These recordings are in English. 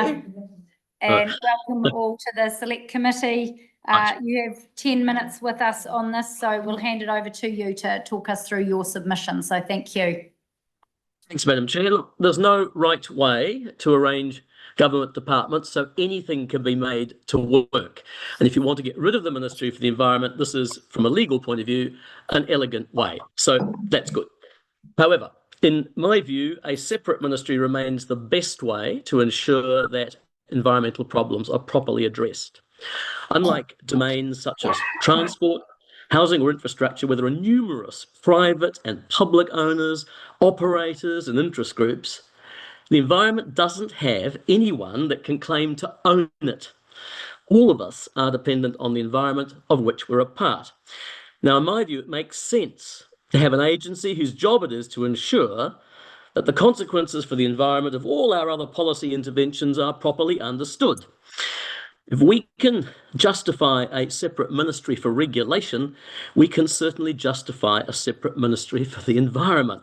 And welcome all to the Select Committee. You have 10 minutes with us on this, so we'll hand it over to you to talk us through your submission. So thank you. Thanks, Madam Chair. Look, there's no right way to arrange government departments, so anything can be made to work. And if you want to get rid of the Ministry for the Environment, this is, from a legal point of view, an elegant way. So that's good. However, in my view, a separate ministry remains the best way to ensure that environmental problems are properly addressed. Unlike domains such as transport, housing or infrastructure, where there are numerous private and public owners, operators and interest groups, the environment doesn't have anyone that can claim to own it. All of us are dependent on the environment of which we're a part. Now, in my view, it makes sense to have an agency whose job it is to ensure that the consequences for the environment of all our other policy interventions are properly understood. If we can justify a separate ministry for regulation, we can certainly justify a separate ministry for the environment.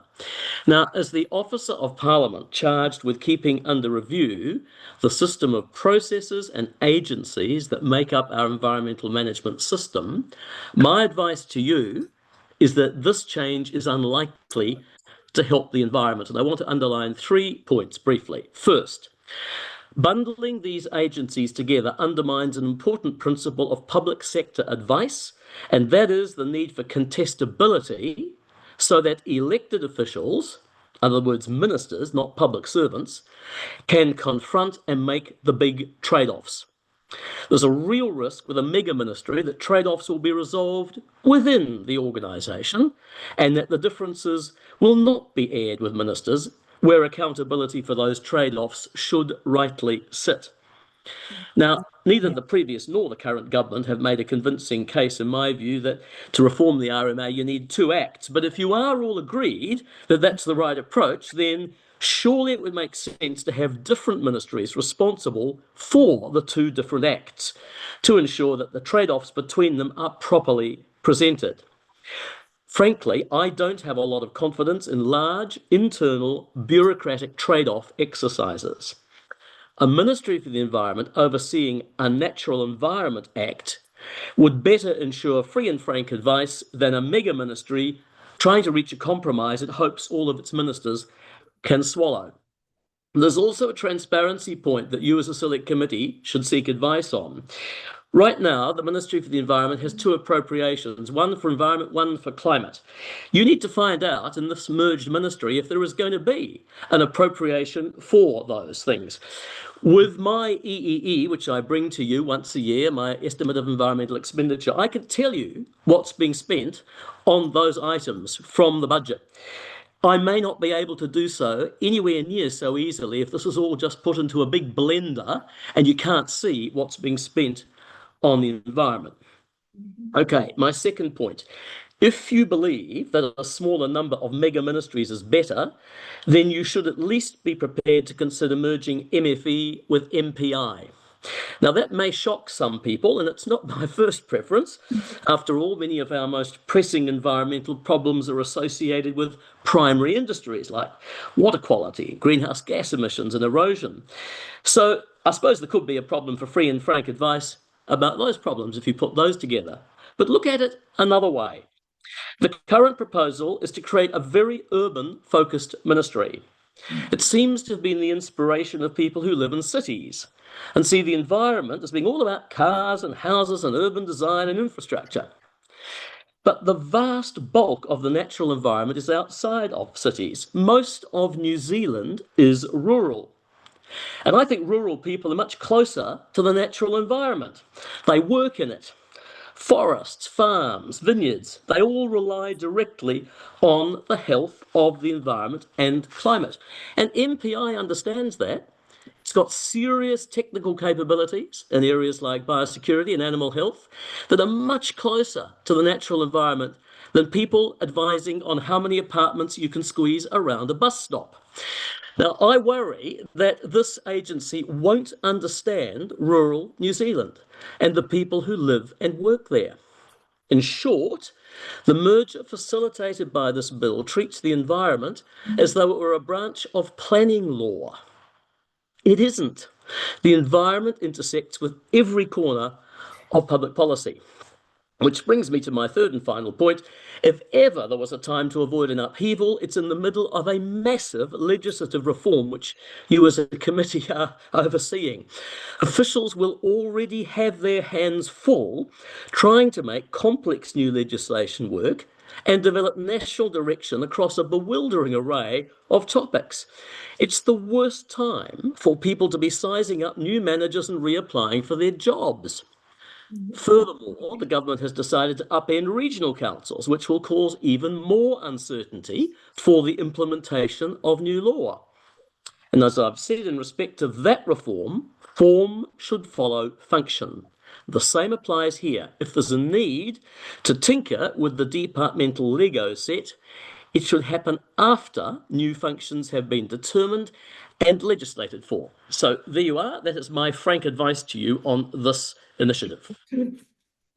Now, as the Officer of Parliament charged with keeping under review the system of processes and agencies that make up our environmental management system, my advice to you is that this change is unlikely to help the environment. And I want to underline 3 points briefly. First, bundling these agencies together undermines an important principle of public sector advice, and that is the need for contestability so that elected officials, in other words, ministers, not public servants, can confront and make the big trade-offs. There's a real risk with a mega ministry that trade-offs will be resolved within the organisation and that the differences will not be aired with ministers where accountability for those trade-offs should rightly sit. Now, neither the previous nor the current government have made a convincing case, in my view, that to reform the RMA you need 2 acts. But if you are all agreed that that's the right approach, then surely it would make sense to have different ministries responsible for the 2 different acts to ensure that the trade-offs between them are properly presented. Frankly, I don't have a lot of confidence in large, internal, bureaucratic trade-off exercises. A Ministry for the Environment overseeing a Natural Environment Act would better ensure free and frank advice than a mega ministry trying to reach a compromise it hopes all of its ministers can swallow. There's also a transparency point that you as a select committee should seek advice on. Right now, the Ministry for the Environment has 2 appropriations, one for environment, one for climate. You need to find out in this merged ministry if there is going to be an appropriation for those things. With my EEE, which I bring to you once a year, my estimate of environmental expenditure, I can tell you what's being spent on those items from the budget. I may not be able to do so anywhere near so easily if this is all just put into a big blender and you can't see what's being spent on the environment. Okay, my second point. If you believe that a smaller number of mega ministries is better, then you should at least be prepared to consider merging MFE with MPI. Now, that may shock some people, and it's not my first preference. After all, many of our most pressing environmental problems are associated with primary industries like water quality, greenhouse gas emissions, and erosion. So I suppose there could be a problem for free and frank advice about those problems if you put those together. But look at it another way. The current proposal is to create a very urban-focused ministry. It seems to have been the inspiration of people who live in cities and see the environment as being all about cars and houses and urban design and infrastructure. But the vast bulk of the natural environment is outside of cities. Most of New Zealand is rural. And I think rural people are much closer to the natural environment. They work in it. Forests, farms, vineyards, they all rely directly on the health of the environment and climate. And MPI understands that. It's got serious technical capabilities in areas like biosecurity and animal health that are much closer to the natural environment than people advising on how many apartments you can squeeze around a bus stop. Now, I worry that this agency won't understand rural New Zealand and the people who live and work there. In short, the merger facilitated by this bill treats the environment as though it were a branch of planning law. It isn't. The environment intersects with every corner of public policy. Which brings me to my third and final point. If ever there was a time to avoid an upheaval, it's in the middle of a massive legislative reform, which you as a committee are overseeing. Officials will already have their hands full trying to make complex new legislation work and develop national direction across a bewildering array of topics. It's the worst time for people to be sizing up new managers and reapplying for their jobs. Furthermore, the government has decided to upend regional councils, which will cause even more uncertainty for the implementation of new law. And as I've said in respect of that reform, form should follow function. The same applies here. If there's a need to tinker with the departmental Lego set, it should happen after new functions have been determined and legislated for. So there you are. That is my frank advice to you on this initiative.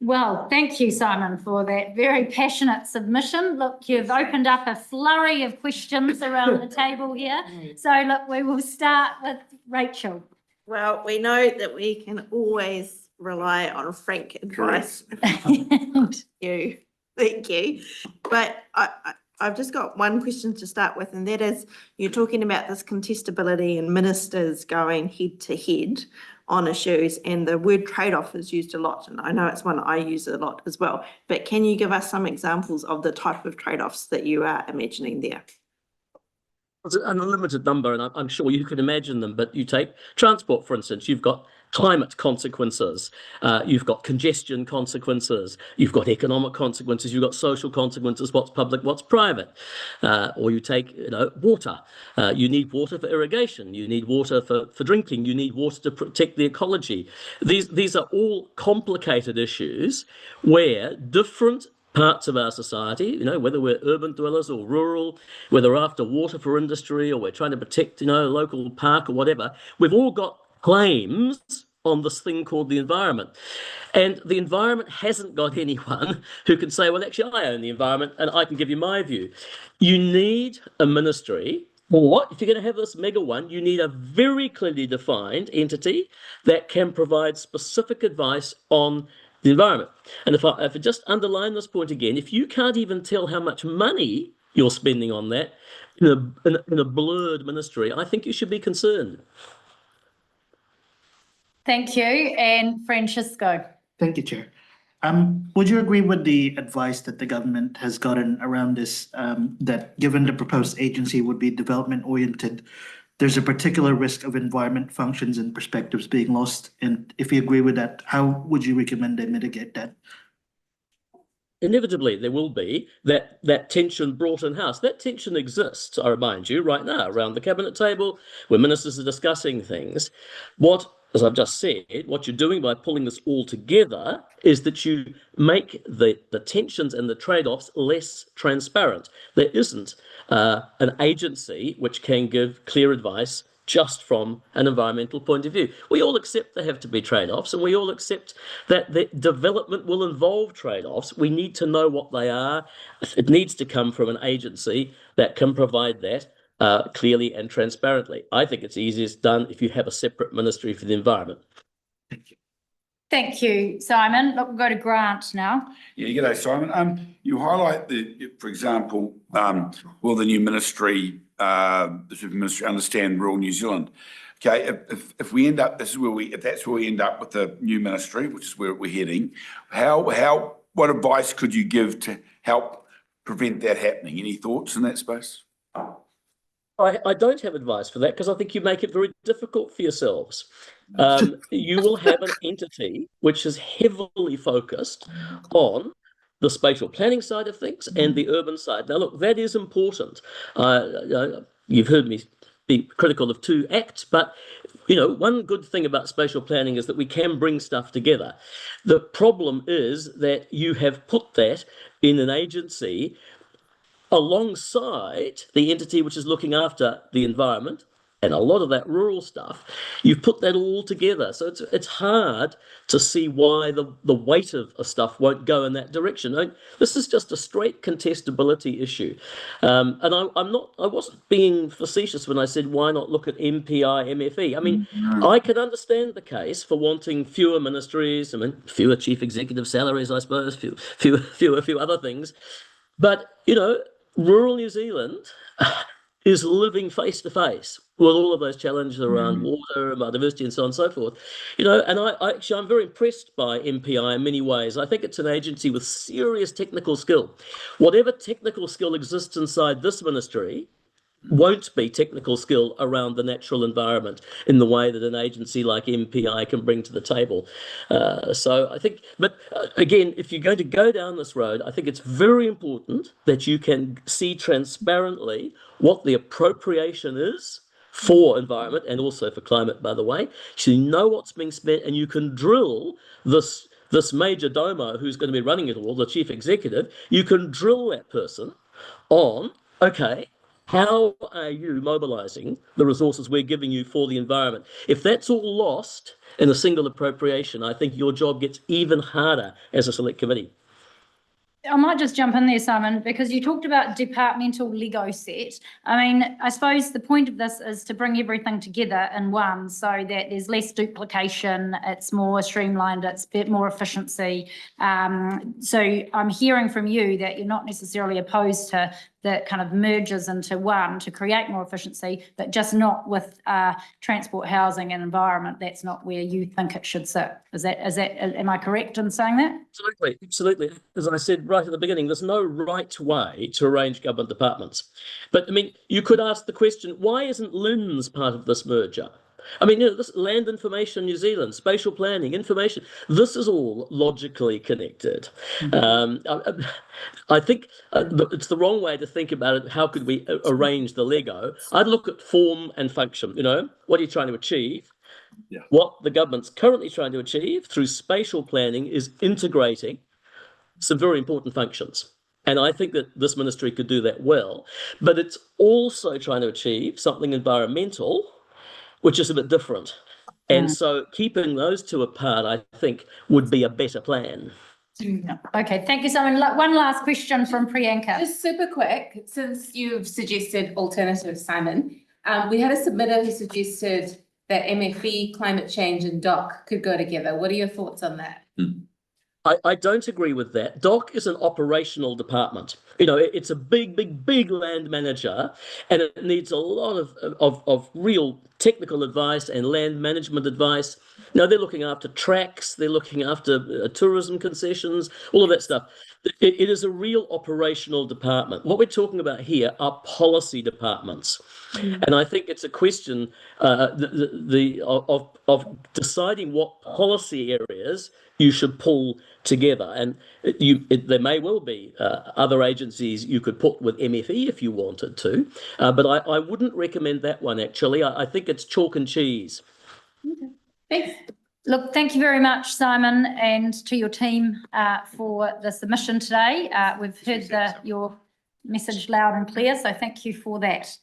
Well, thank you, Simon, for that very passionate submission. Look, you've opened up a flurry of questions around the table here. So look, we will start with Rachel. Well, we know that we can always rely on frank advice. Thank you. But I've just got one question to start with, and that is, you're talking about this contestability and ministers going head to head on issues, and the word trade-off is used a lot, and I know it's one I use a lot as well. But can you give us some examples of the type of trade-offs that you are imagining there? It's an unlimited number, and I'm sure you can imagine them, but you take transport, for instance, you've got climate consequences, you've got congestion consequences, you've got economic consequences, you've got social consequences, what's public, what's private. Or you take, water. You need water for irrigation, you need water for drinking, you need water to protect the ecology. These are all complicated issues where different parts of our society, whether we're urban dwellers or rural, whether we're after water for industry or we're trying to protect, a local park or whatever, we've all got claims on this thing called the environment. And the environment hasn't got anyone who can say, well, actually, I own the environment and I can give you my view. You need a ministry, or if you're going to have this mega one, you need a very clearly defined entity that can provide specific advice on the environment. And if I just underline this point again, if you can't even tell how much money you're spending on that in a blurred ministry, I think you should be concerned. Thank you. And Francisco. Thank you, Chair. Would you agree with the advice that the government has gotten around this, that given the proposed agency would be development oriented, there's a particular risk of environment functions and perspectives being lost? And if you agree with that, how would you recommend they mitigate that? Inevitably, there will be that tension brought in-house. That tension exists, I remind you, right now around the cabinet table where ministers are discussing things. As I've just said, what you're doing by pulling this all together is that you make the tensions and the trade-offs less transparent. There isn't an agency which can give clear advice just from an environmental point of view. We all accept there have to be trade-offs, and we all accept that the development will involve trade-offs. We need to know what they are. It needs to come from an agency that can provide that clearly and transparently. I think it's easiest done if you have a separate ministry for the environment. Thank you. Thank you, Simon. Look, we'll go to Grant now. Yeah, g'day, Simon. You highlight for example, will the new ministry, the super ministry, understand rural New Zealand? Okay, if we end up, if that's where we end up with the new ministry, which is where we're heading, what advice could you give to help prevent that happening? Any thoughts in that space? I don't have advice for that because I think you make it very difficult for yourselves. You will have an entity which is heavily focused on the spatial planning side of things and the urban side. Now, look, that is important. You've heard me be critical of two acts, but one good thing about spatial planning is that we can bring stuff together. The problem is that you have put that in an agency alongside the entity which is looking after the environment and a lot of that rural stuff, you've put that all together. So it's hard to see why the weight of stuff won't go in that direction. This is just a straight contestability issue. And I wasn't being facetious when I said, why not look at MPI, MFE? I mean, I can understand the case for wanting fewer ministries, I mean, fewer chief executive salaries, I suppose, few other things. But, rural New Zealand is living face to face with all of those challenges around water, biodiversity, and so on and so forth. And I'm very impressed by MPI in many ways. I think it's an agency with serious technical skill. Whatever technical skill exists inside this ministry won't be technical skill around the natural environment in the way that an agency like MPI can bring to the table. So I think, but again, if you're going to go down this road, I think it's very important that you can see transparently what the appropriation is for environment and also for climate, by the way. So you know what's being spent, and you can drill this major domo who's going to be running it all, the chief executive. You can drill that person on, okay, how are you mobilising the resources we're giving you for the environment? If that's all lost in a single appropriation, I think your job gets even harder as a select committee. I might just jump in there, Simon, because you talked about departmental Lego set. I mean, I suppose the point of this is to bring everything together in one so that there's less duplication, it's more streamlined, it's a bit more efficiency. So I'm hearing from you that you're not necessarily opposed to the kind of mergers into one to create more efficiency, but just not with transport, housing and environment. That's not where you think it should sit. Am I correct in saying that? Absolutely. As I said right at the beginning, there's no right way to arrange government departments. But I mean, you could ask the question, why isn't LINZ part of this merger? I mean, this Land Information New Zealand, spatial planning, information, this is all logically connected. I think it's the wrong way to think about it. How could we arrange the Lego? I'd look at form and function. What are you trying to achieve? Yeah. What the government's currently trying to achieve through spatial planning is integrating some very important functions. And I think that this ministry could do that well. But it's also trying to achieve something environmental, which is a bit different. And so keeping those two apart, I think, would be a better plan. Okay, thank you, Simon. One last question from Priyanka. Just super quick, since you've suggested alternatives, Simon, we had a submitter who suggested that MFE, climate change and DOC could go together. What are your thoughts on that? I don't agree with that. DOC is an operational department. It's a big land manager, and it needs a lot of real technical advice and land management advice. They're looking after tracks, they're looking after tourism concessions, all of that stuff. It is a real operational department. What we're talking about here are policy departments. And I think it's a question of deciding what policy areas you should pull together. And there may well be other agencies you could put with MFE if you wanted to, but I wouldn't recommend that one, actually. I think it's chalk and cheese. Okay. Thanks. Look, thank you very much, Simon, and to your team for the submission today. We've heard your message loud and clear, so thank you for that.